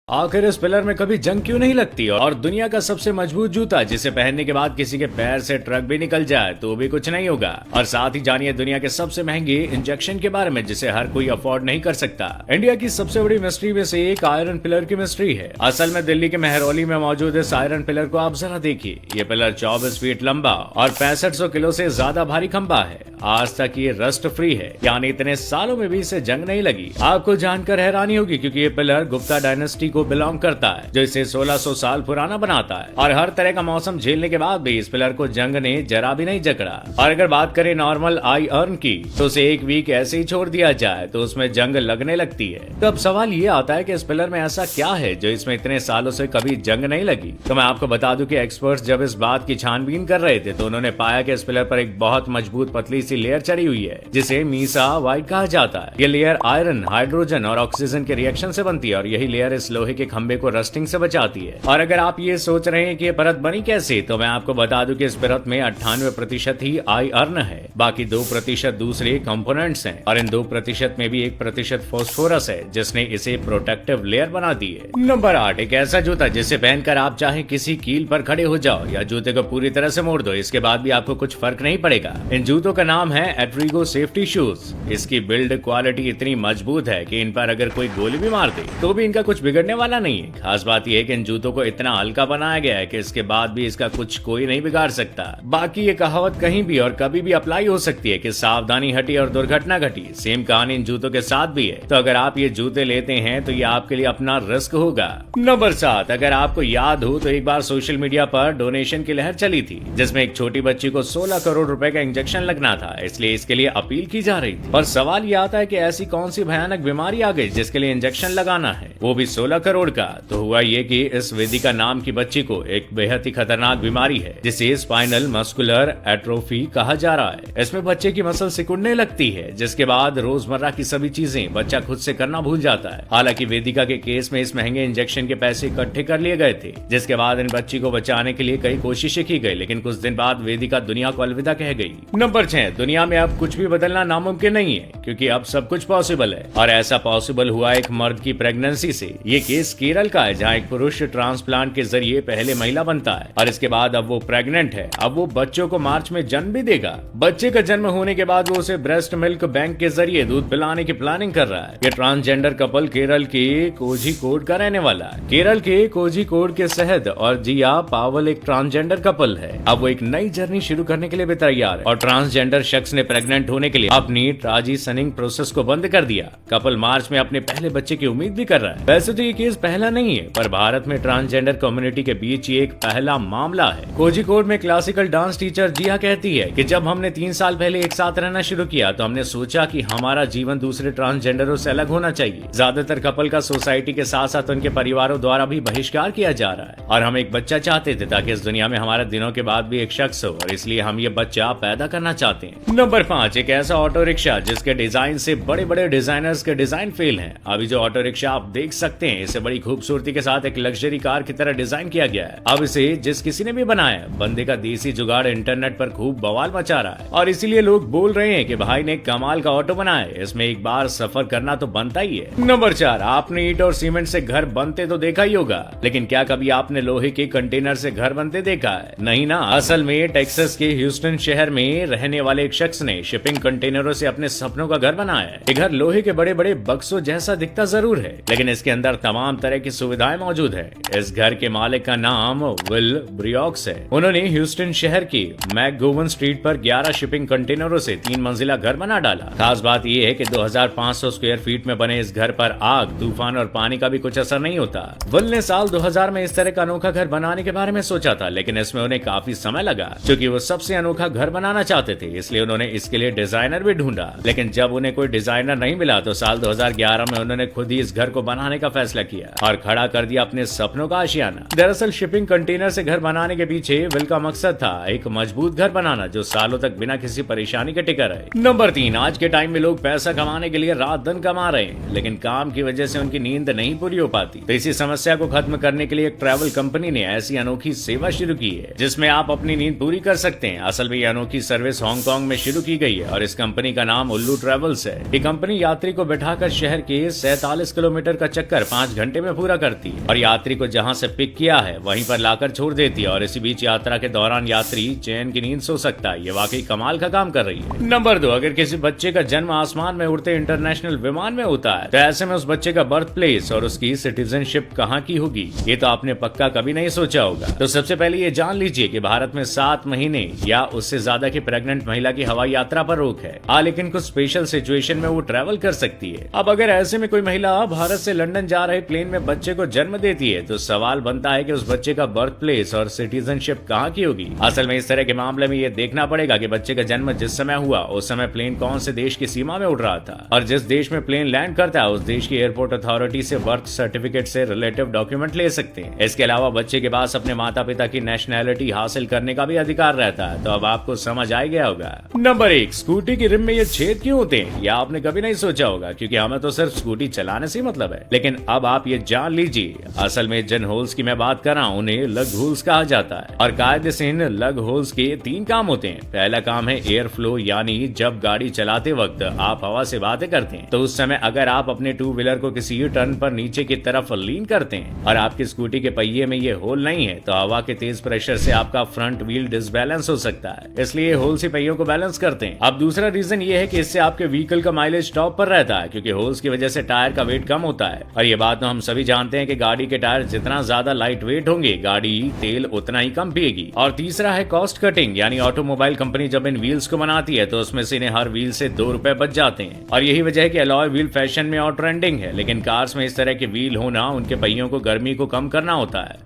आखिर इस पिलर में कभी जंग क्यों नहीं लगती और दुनिया का सबसे मजबूत जूता जिसे पहनने के बाद किसी के पैर से ट्रक भी निकल जाए तो भी कुछ नहीं होगा। और साथ ही जानिए दुनिया के सबसे महंगे इंजेक्शन के बारे में जिसे हर कोई अफोर्ड नहीं कर सकता। इंडिया की सबसे बड़ी मिस्ट्री में से एक आयरन पिलर की मिस्ट्री है। असल में दिल्ली के मेहरौली में मौजूद इस आयरन पिलर को आप जरा देखिए। ये पिलर 24 फीट लंबा और 6500 किलो से ज्यादा भारी खंभा है। आज तक ये रस्ट फ्री है, यानी इतने सालों में भी इसे जंग नहीं लगी। आपको जानकर हैरानी होगी क्योंकि ये पिलर गुप्ता डायनेस्टी को बिलोंग करता है जो इसे 1600 साल पुराना बनाता है। और हर तरह का मौसम झेलने के बाद भी इस पिलर को जंग ने जरा भी नहीं जकड़ा। और अगर बात करें नॉर्मल आयरन की तो उसे एक वीक ऐसे ही छोड़ दिया जाए तो उसमें जंग लगने लगती है। तो अब सवाल ये आता है कि इस पिलर में ऐसा क्या है जो इसमें इतने सालों से कभी जंग नहीं लगी। तो मैं आपको बता दूं कि एक्सपर्ट्स जब इस बात की छानबीन कर रहे थे तो उन्होंने पाया कि इस पिलर पर एक बहुत मजबूत पतली सी लेयर चढ़ी हुई है जिसे मीसा वाइट कहा जाता है। ये लेयर आयरन, हाइड्रोजन और ऑक्सीजन के रिएक्शन से बनती है और यही लेयर इस लोहे के खंभे को रस्टिंग से बचाती है। और अगर आप ये सोच रहे हैं कि ये परत बनी कैसे, तो मैं आपको बता दूं कि इस परत में 98% ही आयरन है, बाकी 2% दूसरे कंपोनेंट्स हैं और इन 2% में भी 1% फास्फोरस है जिसने इसे प्रोटेक्टिव लेयर बना दी है। नंबर 8, एक ऐसा जूता जिसे पहनकर आप चाहे किसी कील पर खड़े हो जाओ या जूते को पूरी तरह से मोड़ दो, इसके बाद भी आपको कुछ फर्क नहीं पड़ेगा। इन जूतों का नाम है एट्रिगो सेफ्टी शूज। इसकी बिल्ड क्वालिटी इतनी मजबूत है कि इन पर अगर कोई गोली भी मार दे तो भी इनका कुछ बिगड़ने वाला नहीं है। खास बात यह है कि इन जूतों को इतना हल्का बनाया गया है कि इसके बाद भी इसका कुछ कोई नहीं बिगाड़ सकता। बाकी ये कहावत कहीं भी और कभी भी अप्लाई हो सकती है कि सावधानी हटी और दुर्घटना घटी। सेम कहानी इन जूतों के साथ भी है। तो अगर आप ये जूते लेते हैं तो ये आपके लिए अपना रिस्क होगा। नंबर 7, अगर आपको याद हो तो एक बार सोशल मीडिया पर डोनेशन की लहर चली थी जिसमें एक छोटी बच्ची को 16 करोड़ रुपए का इंजेक्शन लगना था, इसलिए इसके लिए अपील की जा रही थी। और सवाल ये आता है कि ऐसी कौन सी भयानक बीमारी आ गई जिसके लिए इंजेक्शन लगाना है, वो भी 16 करोड़ का। तो हुआ ये कि इस वेदिका नाम की बच्ची को एक बेहद ही खतरनाक बीमारी है जिसे स्पाइनल मस्कुलर एट्रोफी कहा जा रहा है। इसमें बच्चे की मसल सिकुड़ने लगती है जिसके बाद रोजमर्रा की सभी चीजें बच्चा खुद से करना भूल जाता है। हालांकि वेदिका के केस में इस महंगे इंजेक्शन के पैसे इकट्ठे कर लिए गए थे जिसके बाद इन बच्ची को बचाने के लिए कई कोशिशें की गई, लेकिन कुछ दिन बाद वेदिका दुनिया को अलविदा कह गई। नंबर 6, दुनिया में अब कुछ भी बदलना नामुमकिन नहीं है क्योंकि अब सब कुछ पॉसिबल है और ऐसा पॉसिबल हुआ एक मर्द की प्रेगनेंसी से। ये केस केरल का है जहाँ एक पुरुष ट्रांसप्लांट के जरिए पहले महिला बनता है और इसके बाद अब वो प्रेग्नेंट है। अब वो बच्चों को मार्च में जन्म भी देगा। बच्चे का जन्म होने के बाद वो उसे ब्रेस्ट मिल्क बैंक के जरिए दूध पिलाने की प्लानिंग कर रहा है। ये ट्रांसजेंडर कपल केरल के कोझिकोड का रहने वाला है। केरल के कोझिकोड के शहद और जिया पावल एक ट्रांसजेंडर कपल है। अब वो एक नई जर्नी शुरू करने के लिए भी तैयार है और ट्रांसजेंडर शख्स ने प्रेग्नेंट होने के लिए अपनी ट्रांजिशनिंग प्रोसेस को बंद कर दिया। कपल मार्च में अपने पहले बच्चे की उम्मीद भी कर रहा है। वैसे तो ये केस पहला नहीं है पर भारत में ट्रांसजेंडर कम्युनिटी के बीच ये एक पहला मामला है। कोझिकोड में क्लासिकल डांस टीचर जिया कहती है कि जब हमने 3 साल पहले एक साथ रहना शुरू किया तो हमने सोचा कि हमारा जीवन दूसरे ट्रांसजेंडरों से अलग होना चाहिए। ज्यादातर कपल का सोसाइटी के साथ साथ उनके परिवारों द्वारा भी बहिष्कार किया जा रहा है और हम एक बच्चा चाहते थे ताकि इस दुनिया में हमारे दिनों के बाद भी एक शख्स हो और इसलिए हम ये बच्चा पैदा करना चाहते हैं। नंबर 5, एक ऐसा ऑटो रिक्शा जिसके डिजाइन से बड़े बड़े डिजाइनर्स के डिजाइन फेल हैं। अभी जो ऑटो रिक्शा आप देख सकते हैं इसे बड़ी खूबसूरती के साथ एक लग्जरी कार की तरह डिजाइन किया गया है। अब इसे जिस किसी ने भी बनाया बंदे का देसी जुगाड़ इंटरनेट पर खूब बवाल मचा रहा है और इसीलिए लोग बोल रहे हैं कि भाई ने कमाल का ऑटो बनाया है, इसमें एक बार सफर करना तो बनता ही है। नंबर 4, आपने ईंट और सीमेंट से घर बनते तो देखा ही होगा, लेकिन क्या कभी आपने लोहे के कंटेनर से घर बनते देखा है? नहीं ना। असल में टेक्सास के ह्यूस्टन शहर में रहने वाले एक शख्स ने शिपिंग कंटेनरों से अपने सपनों का घर बनाया है। ये घर लोहे के बड़े बड़े बक्सों जैसा दिखता जरूर है लेकिन इसके अंदर तमाम तरह की सुविधाएं मौजूद है। इस घर के मालिक का नाम विल ब्रियोक्स है। उन्होंने ह्यूस्टन शहर की मैकगोवन स्ट्रीट पर 11 शिपिंग कंटेनरों से 3 मंजिला घर बना डाला। खास बात यह है कि 2500 स्क्वायर फीट में बने इस घर पर आग, तूफान और पानी का भी कुछ असर नहीं होता। विल ने साल 2000 में इस तरह का अनोखा घर बनाने के बारे में सोचा था लेकिन इसमें उन्हें काफी समय लगा क्योंकि वो सबसे अनोखा घर बनाना चाहते थे, इसलिए उन्होंने इसके लिए डिजाइनर भी ढूंढा। लेकिन जब उन्हें कोई डिजाइनर नहीं मिला तो साल 2011 में उन्होंने खुद ही इस घर को बनाने का फैसला किया और खड़ा कर दिया अपने सपनों का आशियाना। दरअसल शिपिंग कंटेनर से घर बनाने के पीछे विल का मकसद था एक मजबूत घर बनाना जो सालों तक बिना किसी परेशानी के टिका रहे। नंबर 3, आज के टाइम में लोग पैसा कमाने के लिए रात दिन कमा रहे हैं लेकिन काम की वजह से उनकी नींद नहीं पूरी हो पाती। तो इसी समस्या को खत्म करने के लिए एक ट्रैवल कंपनी ने ऐसी अनोखी सेवा शुरू की है जिसमें आप अपनी नींद पूरी कर सकते हैं। असल में ये अनोखी सर्विस हांगकांग में शुरू की गई है और इस कंपनी का नाम उल्लू ट्रेवल्स है। ये कंपनी यात्री को बैठाकर शहर के 47 किलोमीटर का चक्कर 5 घंटे में पूरा करती है और यात्री को जहां से पिक किया है वहीं पर लाकर छोड़ देती है और इसी बीच यात्रा के दौरान यात्री चैन की नींद सो सकता है। ये वाकई कमाल का काम कर रही है। नंबर 2, अगर किसी बच्चे का जन्म आसमान में उड़ते इंटरनेशनल विमान में होता है तो ऐसे में उस बच्चे का बर्थ प्लेस और उसकी सिटीजनशिप कहाँ की होगी, ये तो आपने पक्का कभी नहीं सोचा होगा। तो सबसे पहले ये जान लीजिए कि भारत में 7 महीने या उससे ज्यादा की प्रेग्नेंट महिला की हवाई यात्रा पर रोक है। लेकिन कुछ स्पेशल सिचुएशन में वो ट्रेवल कर सकती है। अब अगर ऐसे में कोई महिला भारत से लंदन जा रहे प्लेन में बच्चे को जन्म देती है तो सवाल बनता है कि उस बच्चे का बर्थ प्लेस और सिटीजनशिप कहाँ की होगी। असल में इस तरह के मामले में ये देखना पड़ेगा कि बच्चे का जन्म जिस समय हुआ उस समय प्लेन कौन से देश की सीमा में उड़ रहा था और जिस देश में प्लेन लैंड करता है उस देश की एयरपोर्ट अथॉरिटी से बर्थ सर्टिफिकेट से रिलेटिव डॉक्यूमेंट ले सकते हैं। इसके अलावा बच्चे के पास अपने माता पिता की नेशनैलिटी हासिल करने का भी अधिकार रहता है। तो अब आपको समझ आ गया होगा। नंबर 1, स्कूटी की रिम में ये छेद क्यों होते हैं, या आपने कभी नहीं सोचा होगा, क्योंकि हमें तो सिर्फ स्कूटी चलाने से मतलब है। लेकिन अब आप ये जान लीजिए, असल में जिन होल्स की मैं बात कर रहा हूँ उन्हें लग होल्स कहा जाता है और कायदे से इन लग होल्स के 3 काम होते हैं। पहला काम है एयर फ्लो, यानी जब गाड़ी चलाते वक्त आप हवा से बातें करते हैं तो उस समय अगर आप अपने 2 व्हीलर को किसी टर्न पर नीचे की तरफ लीन करते हैं और आपकी स्कूटी के पहिए में ये होल नहीं है तो हवा के तेज प्रेशर से आपका फ्रंट व्हील डिसबैलेंस हो सकता है, इसलिए होल्स ही पहियों को बैलेंस करते हैं। अब दूसरा रीजन ये है कि इससे आपके व्हीकल का माइलेज टॉप पर रहता है, क्योंकि होल्स की वजह से टायर का वेट कम होता है और ये बात तो हम सभी जानते हैं कि गाड़ी के टायर जितना ज्यादा लाइट वेट होंगे गाड़ी तेल उतना ही कम पिएगी। और तीसरा है कॉस्ट कटिंग, यानी ऑटोमोबाइल कंपनी जब इन व्हील्स को बनाती है तो उसमें से इन्हें हर व्हील से 2 रुपए बच जाते हैं और यही वजह है कि अलॉय व्हील फैशन में और ट्रेंडिंग है। लेकिन कार्स में इस तरह के व्हील होना उनके पहियों को गर्मी को कम करना होता है।